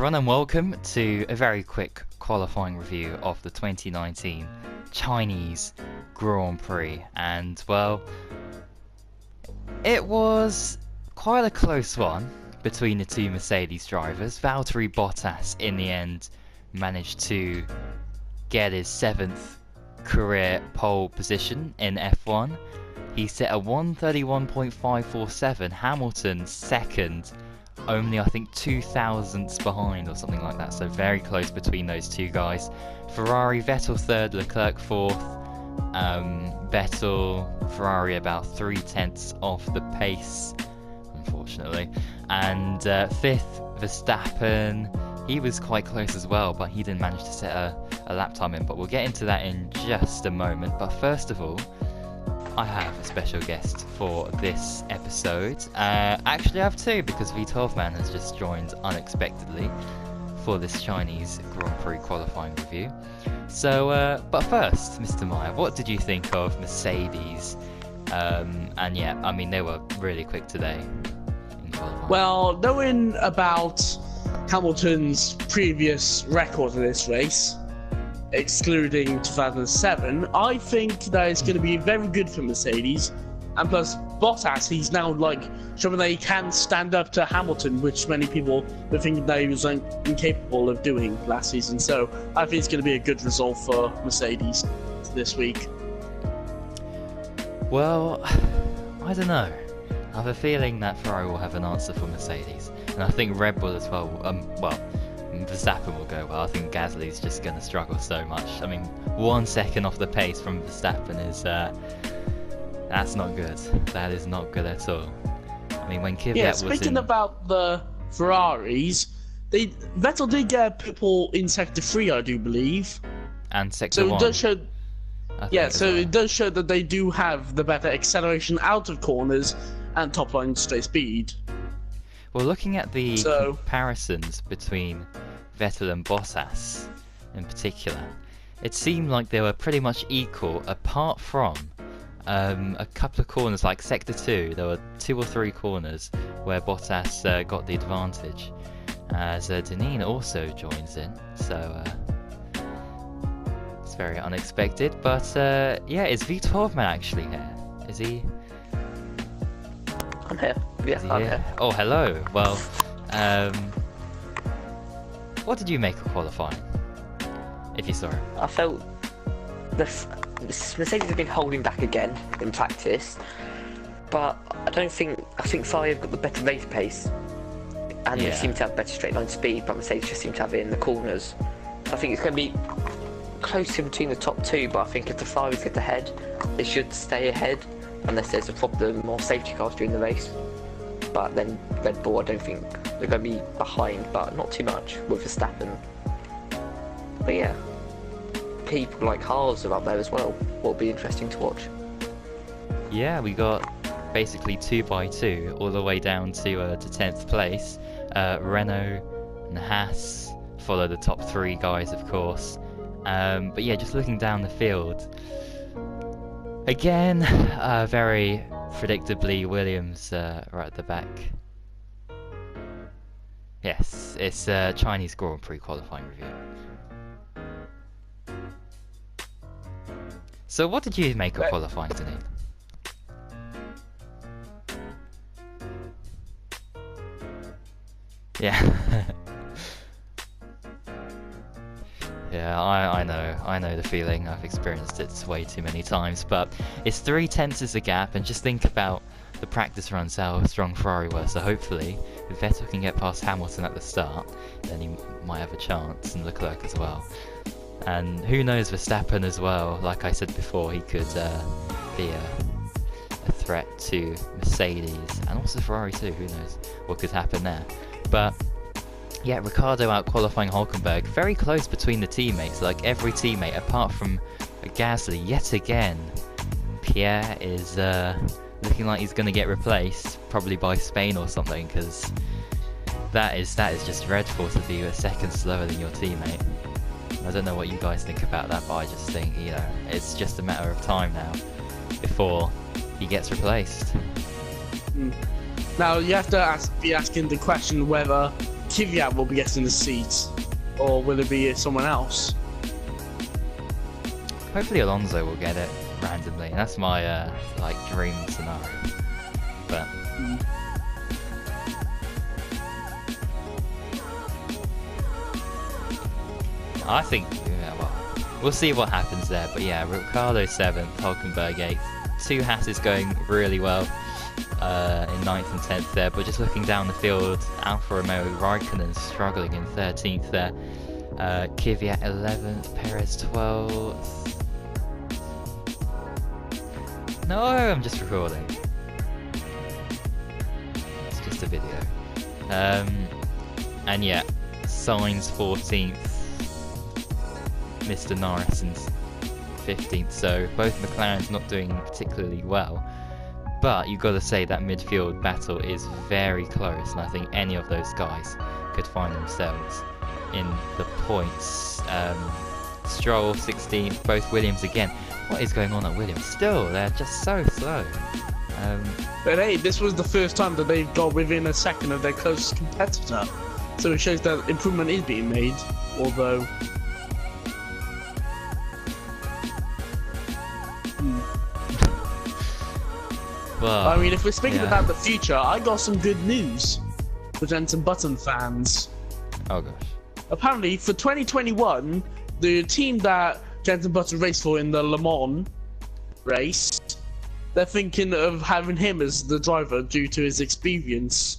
everyone, and welcome to a very quick qualifying review of the 2019 Chinese Grand Prix. And, well, it was quite a close one between the two Mercedes drivers. Valtteri Bottas, in the end, managed to get his 7th career pole position in F1. He set a 1:31.547. Hamilton second, only I think 2 thousandths behind or something like that, so very close between those two guys. Ferrari, Vettel third, Leclerc fourth. Vettel, Ferrari about 3/10 off the pace, unfortunately. And fifth, Verstappen. He was quite close as well, but he didn't manage to set a lap time in, but we'll get into that in just a moment. But first of all, I have a special guest for this episode. Actually I have two, because V12 Man has just joined unexpectedly for this Chinese Grand Prix qualifying review. So, but first, Mr. Meyer, what did you think of Mercedes? And yeah, I mean, they were really quick today in qualifying. Well, knowing about Hamilton's previous record in this race, excluding 2007, I think that it's going to be very good for Mercedes. And plus, Bottas, he's now showing that he can stand up to Hamilton, which many people were thinking that he was incapable of doing last season. So I think it's going to be a good result for Mercedes this week. Well, I don't know. I have a feeling that Ferrari will have an answer for Mercedes, and I think Red Bull as well. Verstappen will go well. I think Gasly's just going to struggle so much. I mean, 1 second off the pace from Verstappen is that's not good. That is not good at all. I mean, when Kvyat was speaking about the Ferraris, Vettel did get people in sector 3, I do believe, and sector so 1. It does show. It does show that they do have the better acceleration out of corners and top line straight speed. Well, looking at the comparisons between Vettel and Bottas in particular, it seemed like they were pretty much equal, apart from a couple of corners, like sector 2. There were 2 or 3 corners where Bottas got the advantage, as Deneen also joins in, so it's very unexpected. But yeah, is V12 Man actually here? Is he? I'm here. Yeah, I'm here. Oh, hello. Well, what did you make of qualifying, if you saw it? I felt Mercedes have been holding back again in practice, but I think Ferrari have got the better race pace, and they seem to have better straight line speed, but Mercedes just seem to have it in the corners. I think it's going to be close in between the top two, but I think if the Ferraris get ahead, they should stay ahead, unless there's a problem or safety cars during the race. But then Red Bull, I don't think they're going to be behind, but not too much with Verstappen. But yeah, people like Haas are up there as well. Will be interesting to watch. Yeah, we got basically 2 by 2 all the way down to 10th place. Renault and Haas follow the top 3 guys, of course. But yeah, just looking down the field, again, very predictably, Williams right at the back. Yes, it's Chinese Grand Prix qualifying review. So what did you make of qualifying, Deneen? Yeah. Yeah, I know the feeling. I've experienced it way too many times, but it's 3/10 is the gap, and just think about the practice runs, how strong Ferrari were. So hopefully, if Vettel can get past Hamilton at the start, then he might have a chance, and Leclerc as well. And who knows, Verstappen as well. Like I said before, he could be a threat to Mercedes, and also Ferrari too. Who knows what could happen there? But yeah, Ricciardo out qualifying Hülkenberg. Very close between the teammates, like every teammate apart from Gasly. Yet again, Pierre is looking like he's going to get replaced, probably by Spain or something, because that is just dreadful to be a second slower than your teammate. I don't know what you guys think about that, but I just think, you know, it's just a matter of time now before he gets replaced. Now you have to be asking the question whether Kvyat will be getting the seat, or will it be someone else? Hopefully Alonso will get it randomly. That's my like dream scenario. But I think, yeah, well, we'll see what happens there. But yeah, Ricciardo 7th, Hulkenberg 8th. 2 Hasses going really well in 9th and 10th there. But just looking down the field, Alfa Romeo, Raikkonen struggling in 13th there. Kvyat 11th, Perez 12th. No, I'm just recording. It's just a video. And yeah, Sainz 14th, Mr. Norris 15th. So both McLarens not doing particularly well. But you've got to say that midfield battle is very close, and I think any of those guys could find themselves in the points. Stroll 16th, both Williams again. What is going on at Williams? Still, they're just so slow. But hey, this was the first time that they've got within a second of their closest competitor. So it shows that improvement is being made, although... Well, I mean, if we're speaking yeah. about the future, I got some good news for Jensen Button fans. Oh gosh. Apparently, for 2021, the team that Jensen Button raced for in the Le Mans race, they're thinking of having him as the driver due to his experience.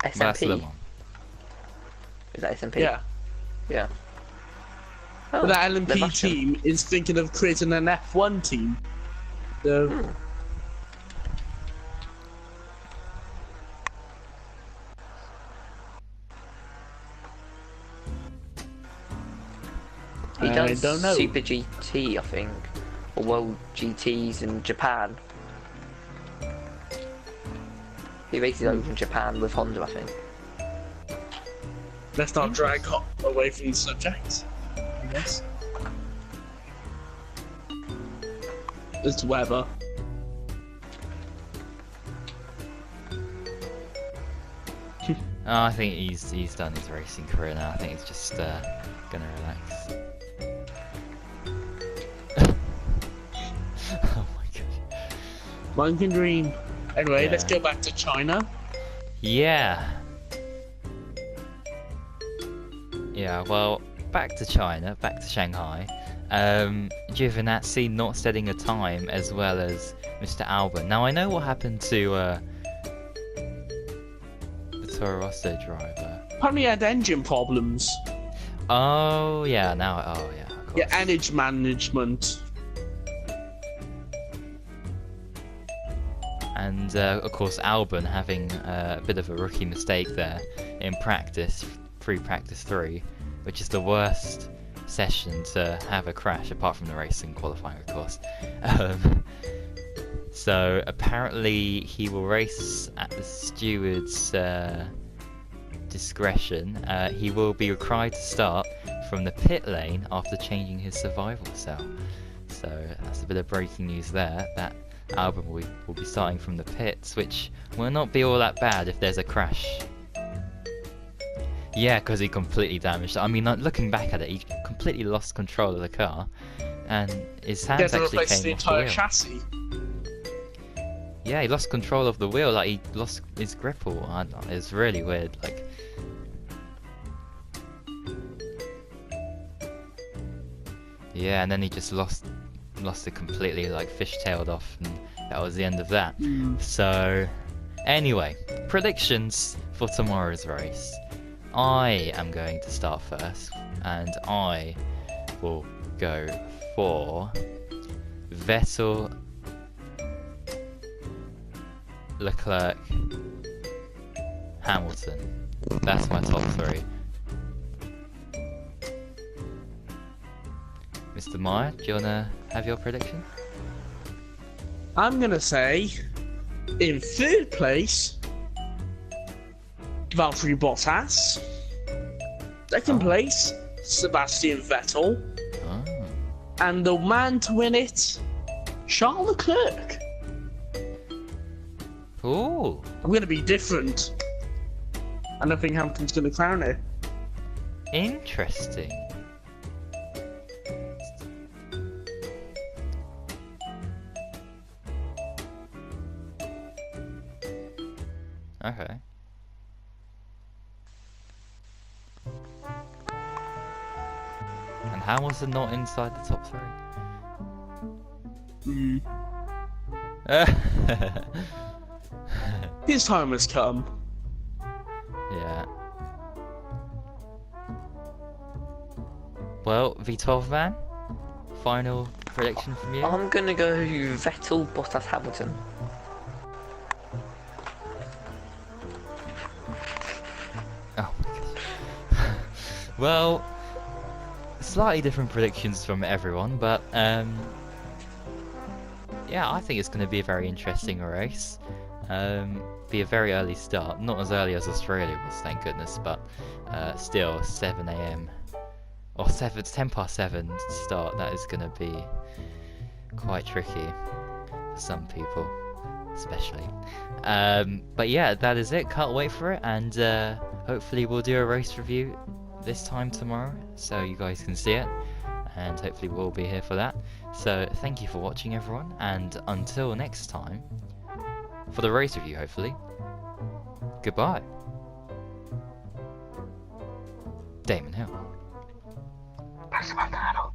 That's the SMP. one. Is that SMP? Yeah. Yeah. Oh, But that they're LMP Russian. team is thinking of creating an F1 team. So, He I does don't know. Super GT, I think, or World GTs in Japan. He races over in Japan with Honda, I think. let's not drag away from the subject. Yes. It's Weber. I think he's done his racing career now. I think he's just gonna relax. Oh my god. Monkey Dream. Anyway, Yeah. let's go back to China. Yeah. Yeah, well, back to China, back to Shanghai. Giovinazzi not setting a time, as well as Mr. Albon. Now, I know what happened to the Toro Rosso driver. Apparently, he had engine problems. Oh, yeah, now, oh, yeah, of course. Yeah, energy management. And, of course, Albon having a bit of a rookie mistake there in practice, practice 3, which is the worst session to have a crash, apart from the racing qualifying, of course. So apparently he will race at the steward's discretion. He will be required to start from the pit lane after changing his survival cell. So that's a bit of breaking news there, that Albon will be starting from the pits, which will not be all that bad if there's a crash. Yeah, because he completely damaged it. I mean, like, looking back at it, he completely lost control of the car, and his He had hands to actually replace the came off the entire wheel. chassis. Yeah, he lost control of the wheel, like he lost his grip all. I don't know, it's really weird. Like, yeah, and then he just lost it completely, like fishtailed off, and that was the end of that. So, anyway, predictions for tomorrow's race. I am going to start first, and I will go for Vettel, Leclerc, Hamilton. That's my top 3. Mr. Meyer, do you wanna have your prediction? I'm gonna say, in third place, Valtteri Bottas. Second place, Sebastian Vettel. Oh. And the man to win it, Charles Leclerc. Ooh. I'm gonna be different. and I think Hamilton's going to crown it. Interesting. Okay. And Hamilton not inside the top 3? His time has come. Yeah. Well, V12 man, final prediction from you? I'm gonna go Vettel, Bottas, Hamilton. Oh my gosh. Well, slightly different predictions from everyone, but yeah, I think it's going to be a very interesting race. Be a very early start, not as early as Australia was, thank goodness, but still 7 a.m. or 10 past 7 start. That is going to be quite tricky for some people, especially. But yeah, that is it. Can't wait for it, and hopefully we'll do a race review this time tomorrow, so you guys can see it, and hopefully we'll be here for that. So thank you for watching, everyone, and until next time, for the race review, hopefully. Goodbye. Damon Hill. That's my title.